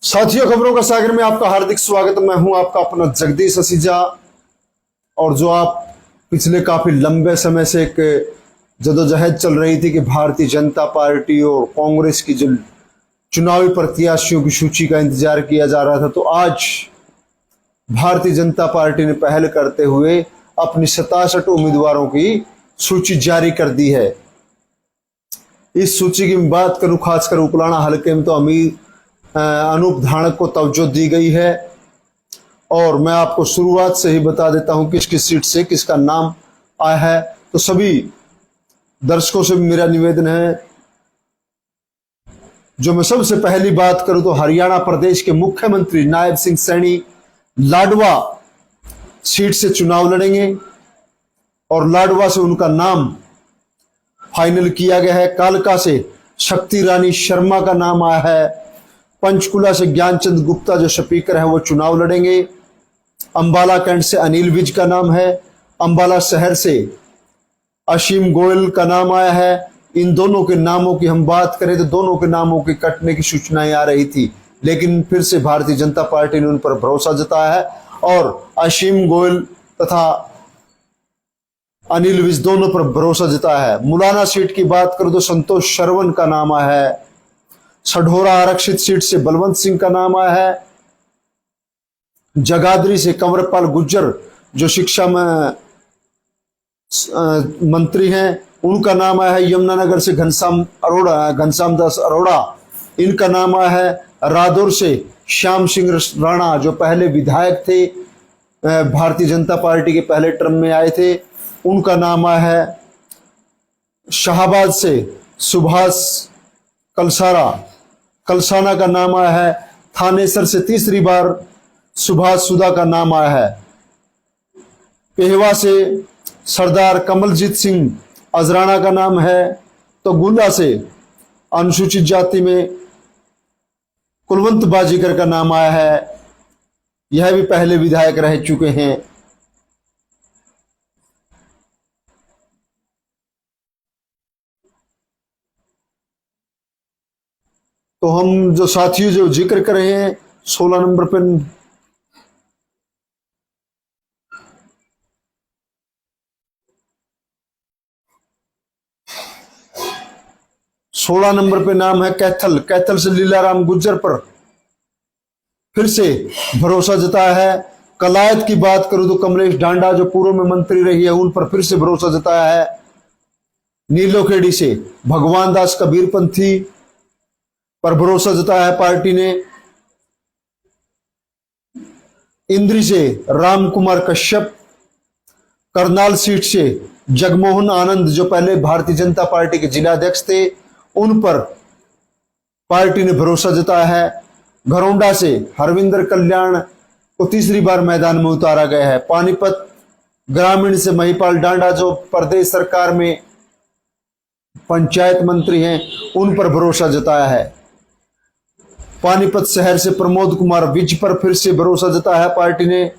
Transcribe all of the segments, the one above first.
साथियों, खबरों का सागर में आपका हार्दिक स्वागत। मैं हूं आपका अपना जगदीश असीजा। और जो आप पिछले काफी लंबे समय से एक जदोजहद चल रही थी कि भारतीय जनता पार्टी और कांग्रेस की जो चुनावी प्रत्याशियों की सूची का इंतजार किया जा रहा था, तो आज भारतीय जनता पार्टी ने पहल करते हुए अपनी 67 उम्मीदवारों की सूची जारी कर दी है। इस सूची की बात करूं, खासकर उपलाना हलके में तो अनूप धानक को तवज्जो दी गई है। और मैं आपको शुरुआत से ही बता देता हूं किस किस सीट से किसका नाम आया है। तो सभी दर्शकों से भी मेरा निवेदन है, जो मैं सबसे पहली बात करूं तो हरियाणा प्रदेश के मुख्यमंत्री नायब सिंह सैनी लाडवा सीट से चुनाव लड़ेंगे और लाडवा से उनका नाम फाइनल किया गया है। कालका से शक्ति रानी शर्मा का नाम आया है। पंचकुला से ज्ञानचंद गुप्ता जो स्पीकर है वो चुनाव लड़ेंगे। अंबाला कैंट से अनिल विज का नाम है। अंबाला शहर से असीम गोयल का नाम आया है। इन दोनों के नामों की हम बात करें तो दोनों के नामों के कटने की सूचनाएं आ रही थी, लेकिन फिर से भारतीय जनता पार्टी ने उन पर भरोसा जताया है और असीम गोयल तथा अनिल विज दोनों पर भरोसा जताया है। मुलाना सीट की बात करो तो संतोष शरवण का नाम आया है। सढौरा आरक्षित सीट से बलवंत सिंह का नाम आया है। जगाधरी से कंवरपाल गुज्जर जो शिक्षा में मंत्री हैं, उनका नाम आया है। यमुनानगर से घनश्याम दास अरोड़ा, इनका नाम आया है। रादौर से श्याम सिंह राणा जो पहले विधायक थे, भारतीय जनता पार्टी के पहले टर्म में आए थे, उनका नाम आया है। शाहबाद से सुभाष कलसाना का नाम आया है। थानेसर से तीसरी बार सुभाष सुधा का नाम आया है। पेहवा से सरदार कमलजीत सिंह अजराना का नाम है। तो गुंदा से अनुसूचित जाति में कुलवंत बाजीगर का नाम आया है। यह भी पहले विधायक रह चुके हैं। तो हम जो साथियों जो जिक्र कर रहे हैं 16 नंबर पे 16 नंबर पे नाम है कैथल से लीलाराम गुज्जर पर फिर से भरोसा जताया है। कलायत की बात करूं तो कमलेश डांडा जो पूर्व में मंत्री रही है, उन पर फिर से भरोसा जताया है। नीलोखेड़ी से भगवान दास कबीरपंथी पर भरोसा जताया है पार्टी ने। इंद्री से राम कुमार कश्यप, करनाल सीट से जगमोहन आनंद जो पहले भारतीय जनता पार्टी के जिलाध्यक्ष थे, उन पर पार्टी ने भरोसा जताया है। घरौंडा से हरविंदर कल्याण को तीसरी बार मैदान में उतारा गया है। पानीपत ग्रामीण से महिपाल डांडा जो प्रदेश सरकार में पंचायत मंत्री हैं, उन पर भरोसा जताया है। पानीपत शहर से प्रमोद कुमार विज पर फिर से भरोसा जताया है पार्टी ने।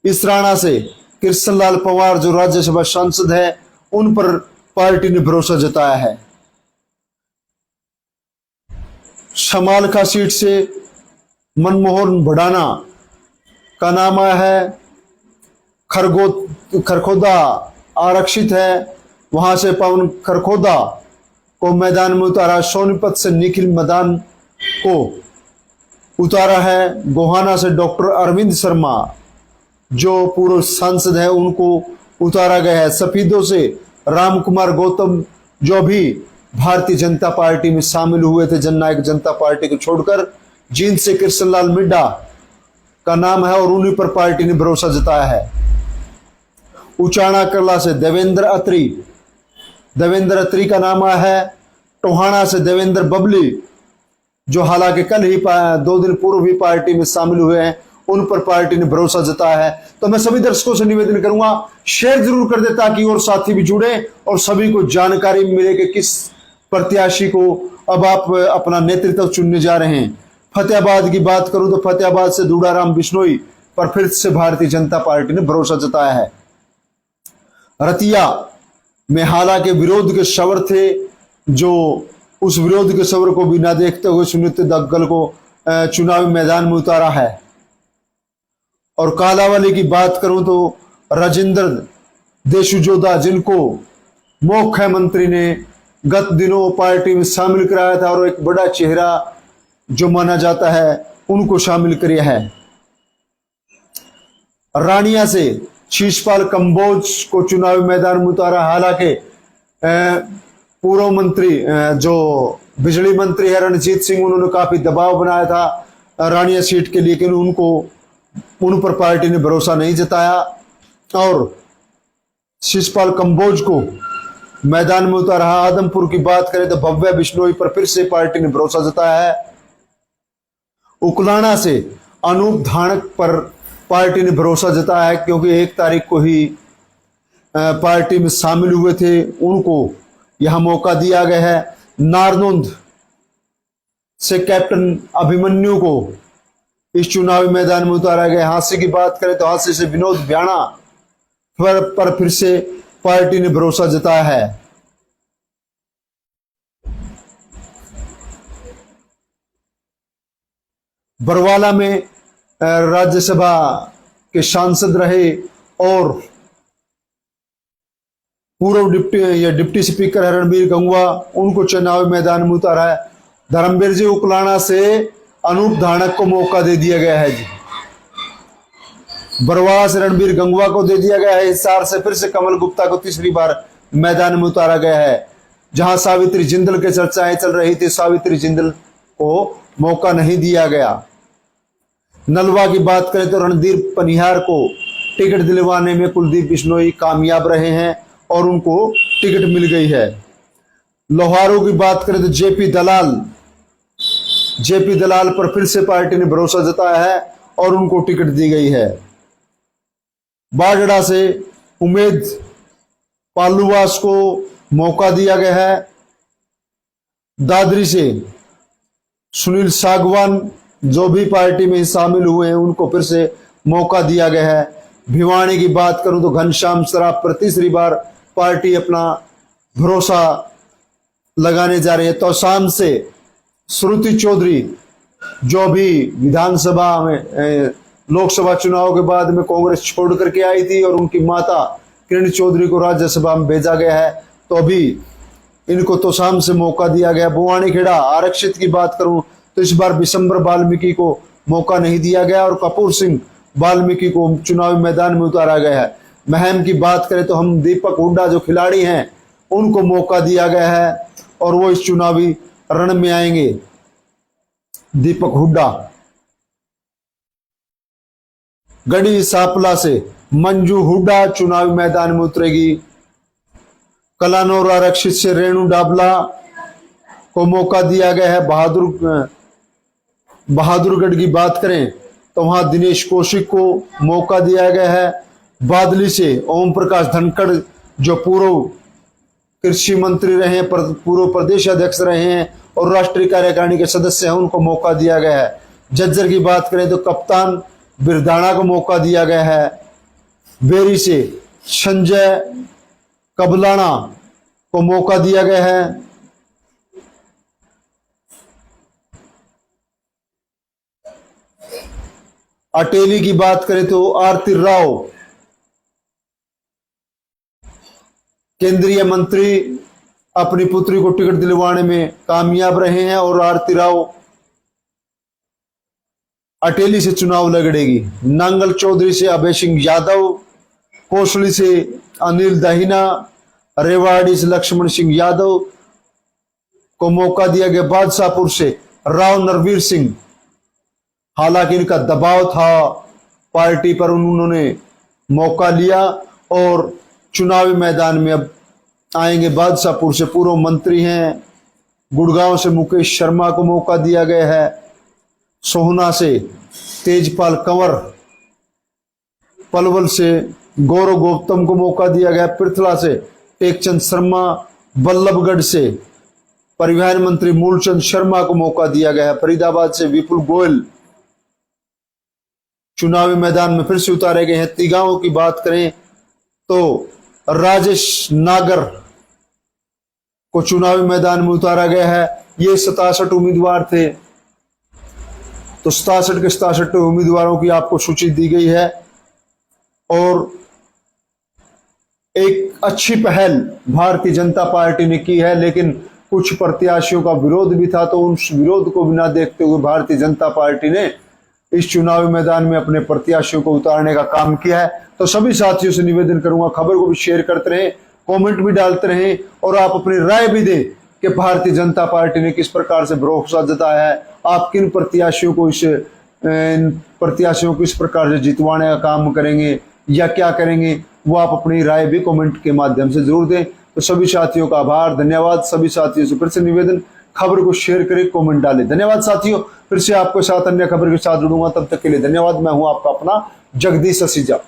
इसराना से कृष्णलाल पवार जो राज्यसभा सांसद है, उन पर पार्टी ने भरोसा जताया है। शमालखा सीट से मनमोहन भडाना का नाम आया है। खरखोदा आरक्षित है, वहां से पवन खरखोदा को मैदान में उतारा। सोनीपत से निखिल मदान को उतारा है। गोहाना से डॉक्टर अरविंद शर्मा जो पूर्व सांसद है, उनको उतारा गया है। सफीदों से राम कुमार गौतम जो अभी भारतीय जनता पार्टी में शामिल हुए थे जननायक जनता पार्टी को छोड़कर, जींद से कृष्णलाल मिड्डा का नाम है और उन्हीं पर पार्टी ने भरोसा जताया है। उचाना कला से देवेंद्र अत्री का नाम आया है। टोहाना से देवेंद्र बबली जो हालांकि कल ही 2 दिन पूर्व भी पार्टी में शामिल हुए हैं, उन पर पार्टी ने भरोसा जताया है। तो मैं सभी दर्शकों से निवेदन करूंगा, शेयर जरूर कर दे ताकि और साथी भी जुड़े और सभी को जानकारी मिले कि किस प्रत्याशी को अब आप अपना नेतृत्व चुनने जा रहे हैं। फतेहाबाद की बात करूं तो फतेहाबाद से दूडाराम बिश्नोई पर फिर से भारतीय जनता पार्टी ने भरोसा जताया है। रतिया में हालांकि विरोध के शवर थे, जो उस विरोध के सवर को भी ना देखते हुए सुनीति दग्गल को चुनावी मैदान में उतारा है। और कालावाली की बात करूं तो राजेंद्र देशुजोधा, जिनको मुख्यमंत्री ने गत दिनों पार्टी में शामिल कराया था और एक बड़ा चेहरा जो माना जाता है, उनको शामिल किया है। रानिया से शिषपाल कंबोज को चुनावी मैदान में उतारा। हालांकि पूर्व मंत्री जो बिजली मंत्री है रणजीत सिंह, उन्होंने काफी दबाव बनाया था रानिया सीट के लिए, लेकिन उन पर पार्टी ने भरोसा नहीं जताया और शिषपाल कंबोज को मैदान में उतारा। आदमपुर की बात करें तो भव्या बिश्नोई पर फिर से पार्टी ने भरोसा जताया है। उकलाना से अनूप धानक पर पार्टी ने भरोसा जताया है, क्योंकि 1 तारीख को ही पार्टी में शामिल हुए थे, उनको यह मौका दिया गया है। नारनौंद से कैप्टन अभिमन्यु को इस चुनावी मैदान में उतारा गया। हांसी की बात करें तो हांसी से विनोद ब्याणा पर फिर से पार्टी ने भरोसा जताया है। बरवाला में राज्यसभा के सांसद रहे और पूर्व डिप्टी स्पीकर है रणबीर गंगवा, उनको चुनावी मैदान में उतारा है। धर्मवीर जी उकलाना से अनूप धानक को मौका दे दिया गया है जी। बरवाला से रणबीर गंगवा को दे दिया गया है। हिसार से फिर से कमल गुप्ता को तीसरी बार मैदान में उतारा गया है। जहां सावित्री जिंदल के चर्चाएं चल रही थी, सावित्री जिंदल को मौका नहीं दिया गया। नलवा की बात करें तो रणधीर पनिहार को टिकट दिलवाने में कुलदीप बिश्नोई कामयाब रहे हैं और उनको टिकट मिल गई है। लोहारू की बात करें तो जेपी दलाल पर फिर से पार्टी ने भरोसा जताया है और उनको टिकट दी गई है। बाजड़ा से उमेद पालूवास को मौका दिया गया है। दादरी से सुनील सागवान, जो भी पार्टी में शामिल हुए हैं, उनको फिर से मौका दिया गया है। भिवानी की बात करूं तो घनश्याम सराफ पर तीसरी बार पार्टी अपना भरोसा लगाने जा रही है। तो शाम से श्रुति चौधरी, जो भी विधानसभा में लोकसभा चुनाव के बाद में कांग्रेस छोड़ करके आई थी और उनकी माता किरण चौधरी को राज्यसभा में भेजा गया है, तो अभी इनको तो शाम से मौका दिया गया। बुवानी खेड़ा आरक्षित की बात करूं तो इस बार बिशंबर वाल्मीकि को मौका नहीं दिया गया और कपूर सिंह वाल्मीकि को चुनावी मैदान में उतारा गया है। महम की बात करें तो हम दीपक हुड्डा जो खिलाड़ी हैं, उनको मौका दिया गया है और वो इस चुनावी रण में आएंगे। दीपक हुड्डा। गढ़ी सांपला से मंजू हुड्डा चुनावी मैदान में उतरेगी। कलानौर आरक्षित से रेणु डाबला को मौका दिया गया है। बहादुरगढ़ की बात करें तो वहां दिनेश कौशिक को मौका दिया गया है। बादली से ओम प्रकाश धनखड़, जो पूर्व कृषि मंत्री रहे हैं, पूर्व प्रदेश अध्यक्ष रहे हैं और राष्ट्रीय कार्यकारिणी के सदस्य हैं, उनको मौका दिया गया है। झज्जर की बात करें तो कप्तान बिरदाणा को मौका दिया गया है। बेरी से संजय कबलाना को मौका दिया गया है। अटेली की बात करें तो आरती राव, केंद्रीय मंत्री, अपनी पुत्री को टिकट दिलवाने में कामयाब रहे हैं और आरती राव अटेली से चुनाव लड़ेगी। नांगल चौधरी से अभय सिंह यादव, कोसली से अनिल दहीना, रेवाड़ी से लक्ष्मण सिंह यादव को मौका दिया गया। बादशाहपुर से राव नरवीर सिंह, हालांकि इनका दबाव था पार्टी पर, उन्होंने मौका लिया और चुनावी मैदान में अब आएंगे। बादशाहपुर से पूर्व मंत्री हैं। गुड़गांव से मुकेश शर्मा को मौका दिया गया है। सोहना से तेजपाल कंवर, पलवल से गौरव गौतम को मौका दिया गया। पृथला से टेकचंद शर्मा, बल्लभगढ़ से परिवहन मंत्री मूलचंद शर्मा को मौका दिया गया है। फरीदाबाद से विपुल गोयल चुनावी मैदान में फिर से उतारे गए हैं। तिगांव की बात करें तो राजेश नागर को चुनावी मैदान में उतारा गया है। ये 67 उम्मीदवार थे। तो 67 के 67 उम्मीदवारों की आपको सूची दी गई है और एक अच्छी पहल भारतीय जनता पार्टी ने की है, लेकिन कुछ प्रत्याशियों का विरोध भी था, तो उस विरोध को बिना देखते हुए भारतीय जनता पार्टी ने इस चुनावी मैदान में अपने प्रत्याशियों को उतारने का काम किया है। तो सभी साथियों से निवेदन करूंगा, खबर को भी शेयर करते रहें, कमेंट भी डालते रहें और आप अपनी राय भी दें कि भारतीय जनता पार्टी ने किस प्रकार से भरोसा जताया है, आप किन प्रत्याशियों को इस प्रकार से जितवाने का काम करेंगे या क्या करेंगे, वो आप अपनी राय भी कमेंट के माध्यम से जरूर दें। तो सभी साथियों का आभार, धन्यवाद। सभी साथियों से फिर से निवेदन, खबर को शेयर करें, कमेंट डालें। धन्यवाद साथियों, फिर से आपके साथ अन्य खबर के साथ जुड़ूंगा, तब तक के लिए धन्यवाद। मैं हूं आपका अपना जगदीश असीजा।